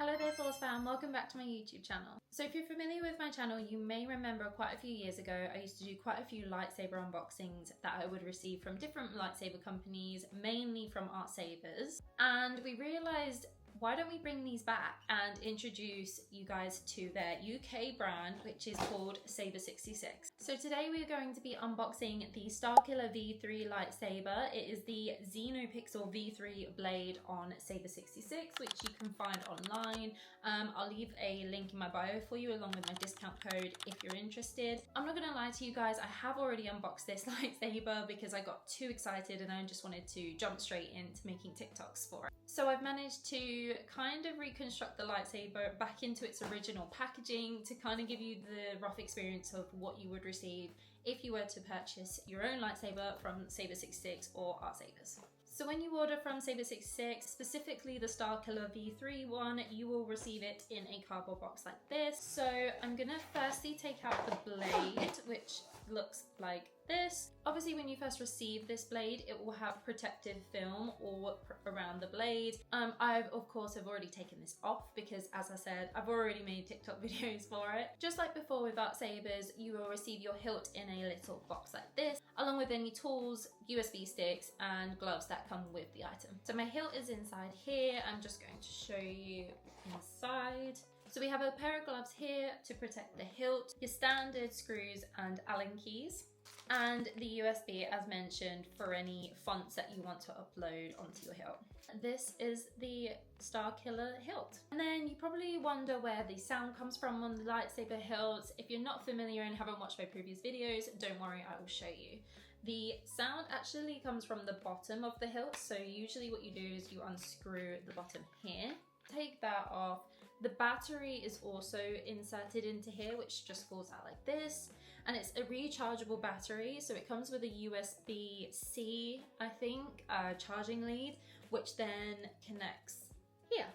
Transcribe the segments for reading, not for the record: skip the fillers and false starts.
Hello there Force fan, welcome back to my YouTube channel. So if you're familiar with my channel, you may remember quite a few years ago I used to do quite a few lightsaber unboxings that I would receive from different lightsaber companies, mainly from Artsabers. And we realised, why don't we bring these back and introduce you guys to their UK brand, which is called Saber 66. So today we are going to be unboxing the Starkiller V3 lightsaber. It is the Xenopixel V3 blade on Saber 66, which you can find online. I'll leave a link in my bio for you along with my discount code if you're interested. I'm not gonna lie to you guys, I have already unboxed this lightsaber because I got too excited and I just wanted to jump straight into making TikToks for it. So I've managed to kind of reconstruct the lightsaber back into its original packaging to kind of give you the rough experience of what you would receive if you were to purchase your own lightsaber from Saber 66 or Artsabers. So when you order from Saber 66, specifically the Starkiller V3 one, you will receive it in a cardboard box like this. So I'm gonna firstly take out the blade, which looks like this. Obviously when you first receive this blade, it will have protective film all around the blade. I've of course have already taken this off because, as I said, I've already made TikTok videos for it. Just like before with Artsabers, you will receive your hilt in a little box like this, along with any tools, USB sticks and gloves that come with the item. So my hilt is inside here. I'm just going to show you inside. So we have a pair of gloves here to protect the hilt, your standard screws and Allen keys, and the USB, as mentioned, for any fonts that you want to upload onto your hilt. This is the Starkiller hilt. And then you probably wonder where the sound comes from on the lightsaber hilts. If you're not familiar and haven't watched my previous videos, don't worry, I will show you. The sound actually comes from the bottom of the hilt. So usually what you do is you unscrew the bottom here, take that off. The battery is also inserted into here, which just falls out like this. And it's a rechargeable battery. So it comes with a USB-C, I think, charging lead, which then connects here.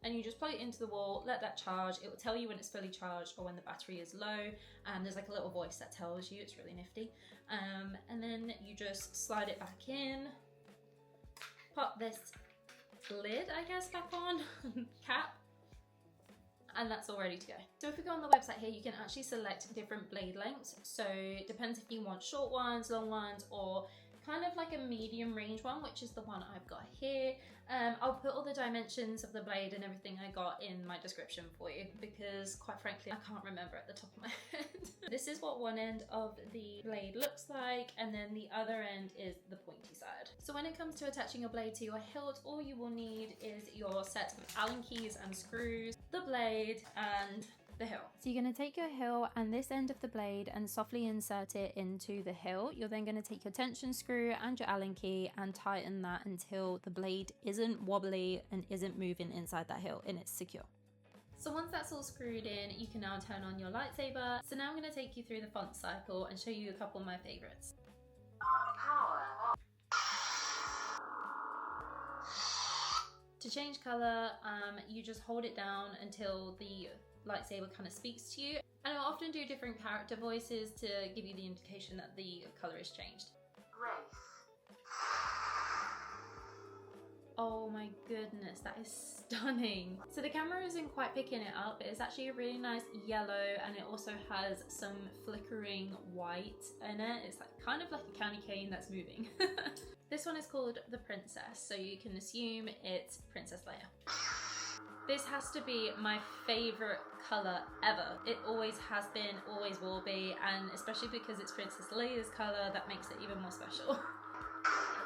And you just plug it into the wall, let that charge. It will tell you when it's fully charged or when the battery is low. And there's like a little voice that tells you, it's really nifty. And then you just slide it back in, pop this lid, I guess, back on, cap, and that's all ready to go. So if we go on the website here, you can actually select different blade lengths. So it depends if you want short ones, long ones, or kind of like a medium range one, which is the one I've got here. I'll put all the dimensions of the blade and everything I got in my description for you because, quite frankly, I can't remember at the top of my head. This is what one end of the blade looks like, and then the other end is the pointy side. So when it comes to attaching your blade to your hilt, all you will need is your set of Allen keys and screws, the blade, and the hilt. So you're going to take your hilt and this end of the blade and softly insert it into the hilt. You're then going to take your tension screw and your Allen key and tighten that until the blade isn't wobbly and isn't moving inside that hilt and it's secure. So once that's all screwed in, you can now turn on your lightsaber. So now I'm going to take you through the font cycle and show you a couple of my favorites. To change color, you just hold it down until the lightsaber kind of speaks to you, and I'll often do different character voices to give you the indication that the color is changed. Grace. Oh my goodness, that is stunning. So the camera isn't quite picking it up, but it's actually a really nice yellow, and it also has some flickering white in it. It's like kind of like a candy cane that's moving. This one is called the Princess, so you can assume it's Princess Leia. This has to be my favorite color ever. It always has been, always will be, and especially because it's Princess Leia's color, that makes it even more special.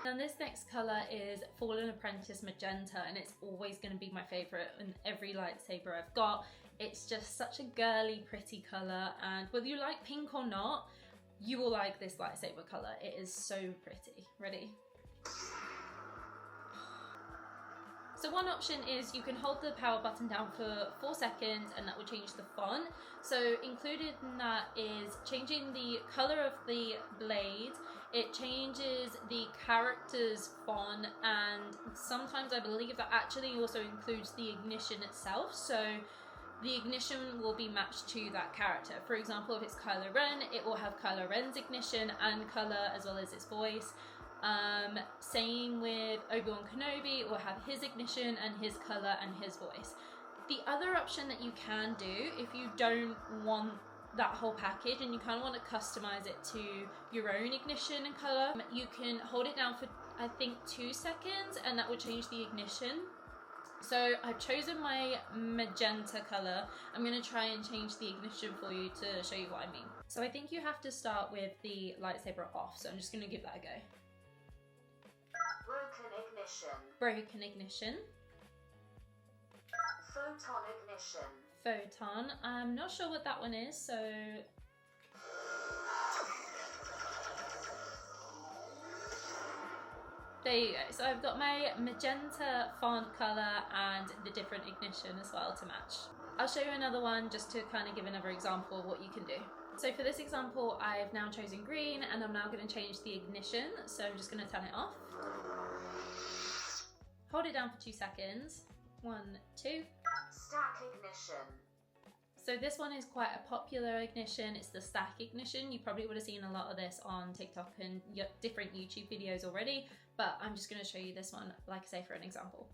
And this next color is Fallen Apprentice Magenta, and it's always going to be my favorite in every lightsaber I've got. It's just such a girly, pretty color, and whether you like pink or not, you will like this lightsaber color. It is so pretty. Ready? So one option is you can hold the power button down for 4 seconds and that will change the font. So included in that is changing the color of the blade, it changes the character's font, and sometimes I believe that actually also includes the ignition itself. So the ignition will be matched to that character. For example, if it's Kylo Ren, it will have Kylo Ren's ignition and color as well as its voice. Same with Obi-Wan Kenobi, it will have his ignition and his color and his voice. The other option that you can do, if you don't want that whole package and you kind of want to customize it to your own ignition and color, you can hold it down for I think 2 seconds and that will change the ignition. So I've chosen my magenta color. I'm going to try and change the ignition for you to show you what I mean. So I think you have to start with the lightsaber off, so I'm just going to give that a go. Broken ignition. Broken ignition. Photon ignition. Photon. I'm not sure what that one is, so... There you go. So I've got my magenta font color and the different ignition as well to match. I'll show you another one just to kind of give another example of what you can do. So for this example, I've now chosen green and I'm now going to change the ignition. So I'm just going to turn it off. Hold it down for 2 seconds. 1, 2. Stack ignition. So this one is quite a popular ignition. It's the stack ignition. You probably would have seen a lot of this on TikTok and different YouTube videos already, but I'm just going to show you this one, like I say, for an example.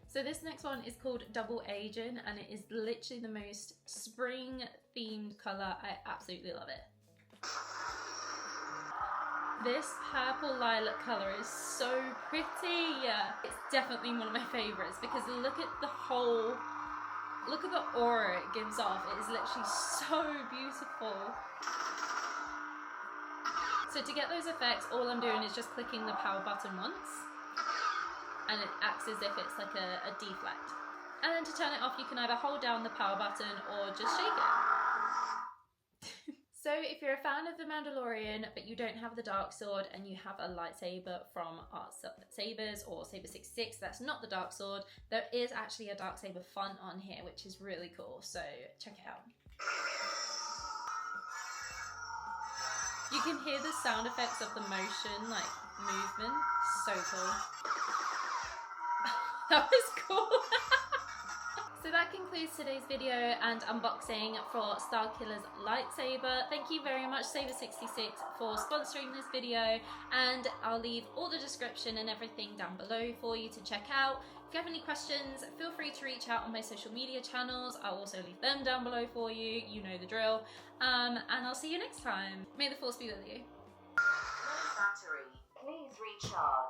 So this next one is called Double Agent and it is literally the most spring themed color. I absolutely love it. This purple lilac color is so pretty. It's definitely one of my favorites because look at the aura it gives off. It is literally so beautiful. So to get those effects, all I'm doing is just clicking the power button once and it acts as if it's like a deflect. And then to turn it off, you can either hold down the power button or just shake it. So if you're a fan of The Mandalorian, but you don't have the dark sword and you have a lightsaber from Artsabers or Saber 66, that's not the dark sword, there is actually a Darksaber font on here, which is really cool, so check it out. You can hear the sound effects of the motion, like movement, so cool. That was cool. So that concludes today's video and unboxing for Starkiller's lightsaber. Thank you very much Saber66 for sponsoring this video, and I'll leave all the description and everything down below for you to check out. If you have any questions, feel free to reach out on my social media channels. I'll also leave them down below for you. You know the drill. And I'll see you next time. May the force be with you. No battery. Please recharge.